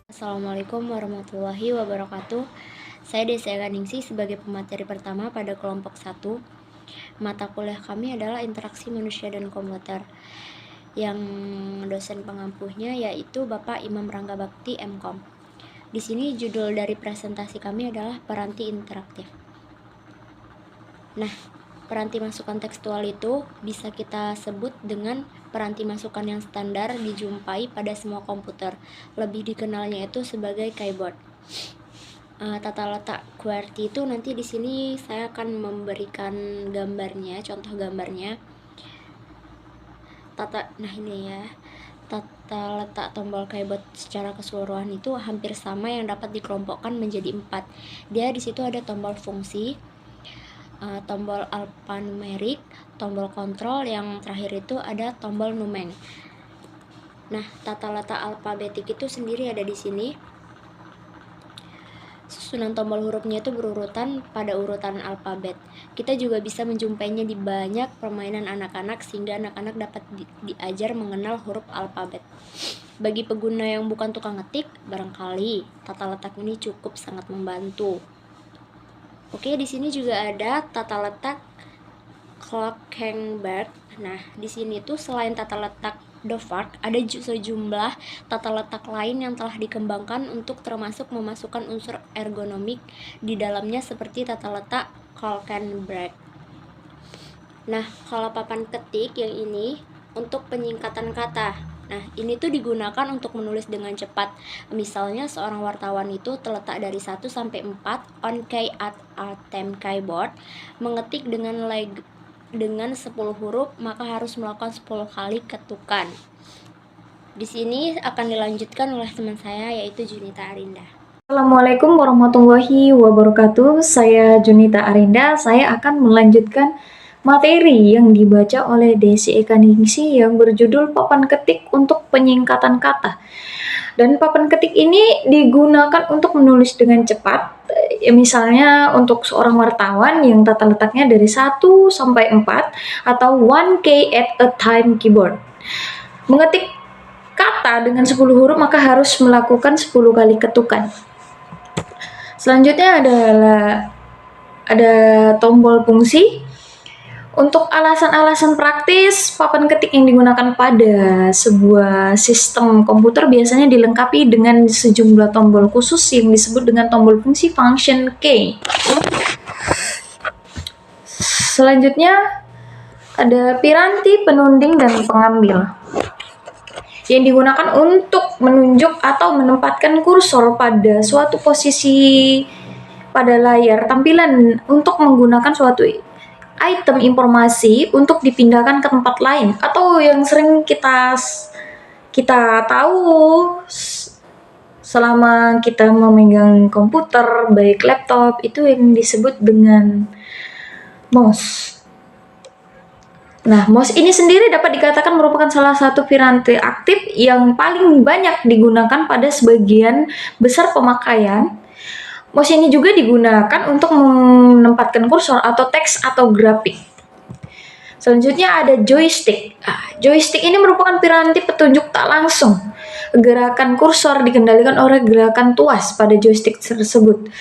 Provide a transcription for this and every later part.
Assalamualaikum warahmatullahi wabarakatuh. Saya Desi Aganingsih sebagai pemateri pertama pada kelompok 1. Mata kuliah kami adalah interaksi manusia dan komputer. Yang dosen pengampuhnya yaitu Bapak Imam Rangga Bakti MKom. Di sini judul dari presentasi kami adalah peranti interaktif. Nah, peranti masukan tekstual itu bisa kita sebut dengan peranti masukan yang standar dijumpai pada semua komputer. Lebih dikenalnya itu sebagai keyboard. Tata letak QWERTY itu nanti di sini saya akan memberikan gambarnya, contoh gambarnya. Nah ini ya. Tata letak tombol keyboard secara keseluruhan itu hampir sama yang dapat dikelompokkan menjadi 4. Dia di situ ada tombol fungsi, tombol alphanumerik, tombol kontrol, yang terakhir itu ada tombol numen. Nah, tata letak alfabetik itu sendiri ada di sini. Susunan tombol hurufnya itu berurutan pada urutan alfabet. Kita juga bisa menjumpainya di banyak permainan anak-anak sehingga anak-anak dapat diajar mengenal huruf alfabet. Bagi pengguna yang bukan tukang ngetik, barangkali tata letak ini cukup sangat membantu. Oke, di sini juga ada tata letak Kloppenberg. Nah, di sini tuh selain tata letak Dvorak, ada sejumlah tata letak lain yang telah dikembangkan untuk termasuk memasukkan unsur ergonomik di dalamnya seperti tata letak Kloppenberg. Nah, kalau papan ketik yang ini untuk penyingkatan kata. Nah, ini tuh digunakan untuk menulis dengan cepat. Misalnya seorang wartawan itu terletak dari 1 sampai 4 on key at attempt keyboard, mengetik dengan 10 huruf, maka harus melakukan 10 kali ketukan. Di sini akan dilanjutkan oleh teman saya yaitu Junita Arinda. Assalamualaikum warahmatullahi wabarakatuh. Saya Junita Arinda. Saya akan melanjutkan materi yang dibaca oleh Desi Aganingsih yang berjudul papan ketik untuk penyingkatan kata. Dan papan ketik ini digunakan untuk menulis dengan cepat. Misalnya untuk seorang wartawan yang tata letaknya dari 1 sampai 4 atau 1 key at a time keyboard. Mengetik kata dengan 10 huruf maka harus melakukan 10 kali ketukan. Selanjutnya ada tombol fungsi. Untuk alasan-alasan praktis, papan ketik yang digunakan pada sebuah sistem komputer biasanya dilengkapi dengan sejumlah tombol khusus yang disebut dengan tombol fungsi function key. Selanjutnya ada piranti, penunding, dan pengambil yang digunakan untuk menunjuk atau menempatkan kursor pada suatu posisi pada layar tampilan untuk menggunakan suatu item informasi untuk dipindahkan ke tempat lain, atau yang sering kita tahu selama kita memegang komputer baik laptop itu yang disebut dengan mouse. Nah, mouse ini sendiri dapat dikatakan merupakan salah satu piranti aktif yang paling banyak digunakan pada sebagian besar pemakaian. Mouse ini juga digunakan untuk menempatkan kursor atau teks atau grafik. Selanjutnya ada joystick. Joystick ini merupakan piranti petunjuk tak langsung. Gerakan kursor dikendalikan oleh gerakan tuas pada joystick tersebut.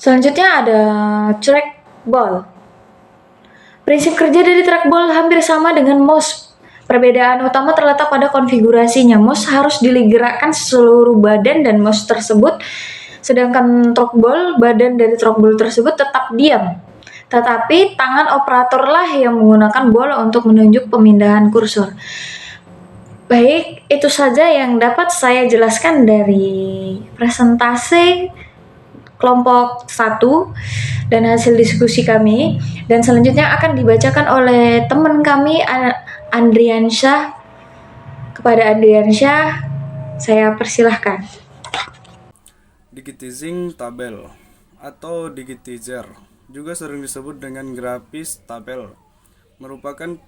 Selanjutnya ada trackball. Prinsip kerja dari trackball hampir sama dengan mouse. Perbedaan utama terletak pada konfigurasinya. Mouse harus digerakkan seluruh badan dan mouse tersebut, sedangkan trackball, badan dari trackball tersebut tetap diam. Tetapi tangan operatorlah yang menggunakan bola untuk menunjuk pemindahan kursor. Baik, itu saja yang dapat saya jelaskan dari presentasi kelompok 1 dan hasil diskusi kami. Dan selanjutnya akan dibacakan oleh teman kami Andriansyah. Kepada Andriansyah, saya persilahkan. Digitizing tabel atau digitizer, juga sering disebut dengan grafis tabel, merupakan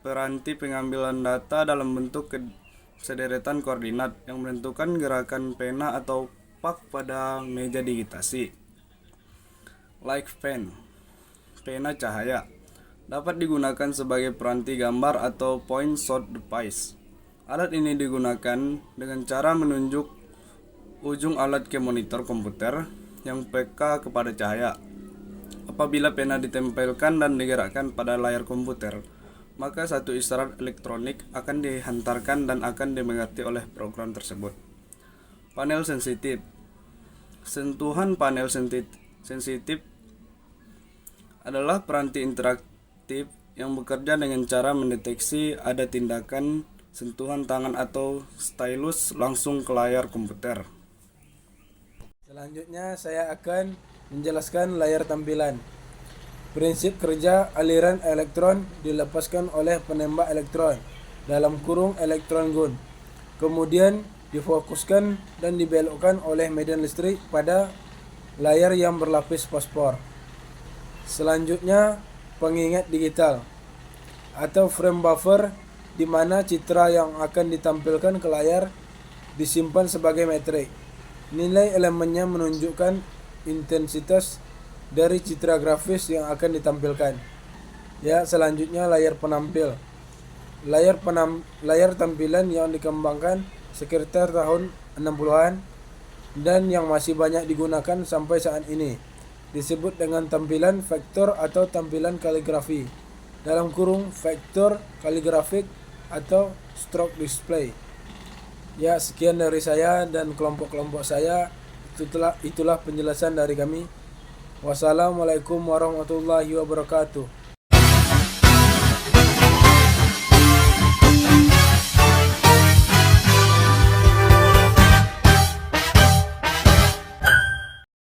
peranti pengambilan data dalam bentuk sederetan koordinat yang menentukan gerakan pena atau pak pada meja digitasi. Like pen, pena cahaya, dapat digunakan sebagai peranti gambar atau point source device. Alat ini digunakan dengan cara menunjuk ujung alat ke monitor komputer yang peka kepada cahaya. Apabila pena ditempelkan dan digerakkan pada layar komputer, maka satu isyarat elektronik akan dihantarkan dan akan dimengerti oleh program tersebut. Panel sensitif. Sentuhan panel sensitif adalah peranti interaktif yang bekerja dengan cara mendeteksi ada tindakan sentuhan tangan atau stylus langsung ke layar komputer. Selanjutnya saya akan menjelaskan layar tampilan. Prinsip kerja aliran elektron dilepaskan oleh penembak elektron dalam kurung elektron gun. Kemudian difokuskan dan dibelokkan oleh medan listrik pada layar yang berlapis fosfor. Selanjutnya pengingat digital atau frame buffer, di mana citra yang akan ditampilkan ke layar disimpan sebagai metrik. Nilai elemennya menunjukkan intensitas dari citra grafis yang akan ditampilkan. Ya, selanjutnya layar penampil. Layar tampilan yang dikembangkan sekitar tahun 60-an dan yang masih banyak digunakan sampai saat ini disebut dengan tampilan vektor atau tampilan kaligrafi. Dalam kurung vektor kaligrafik atau stroke display. Ya, sekian dari saya dan kelompok-kelompok saya. Itulah penjelasan dari kami. Wassalamualaikum warahmatullahi wabarakatuh.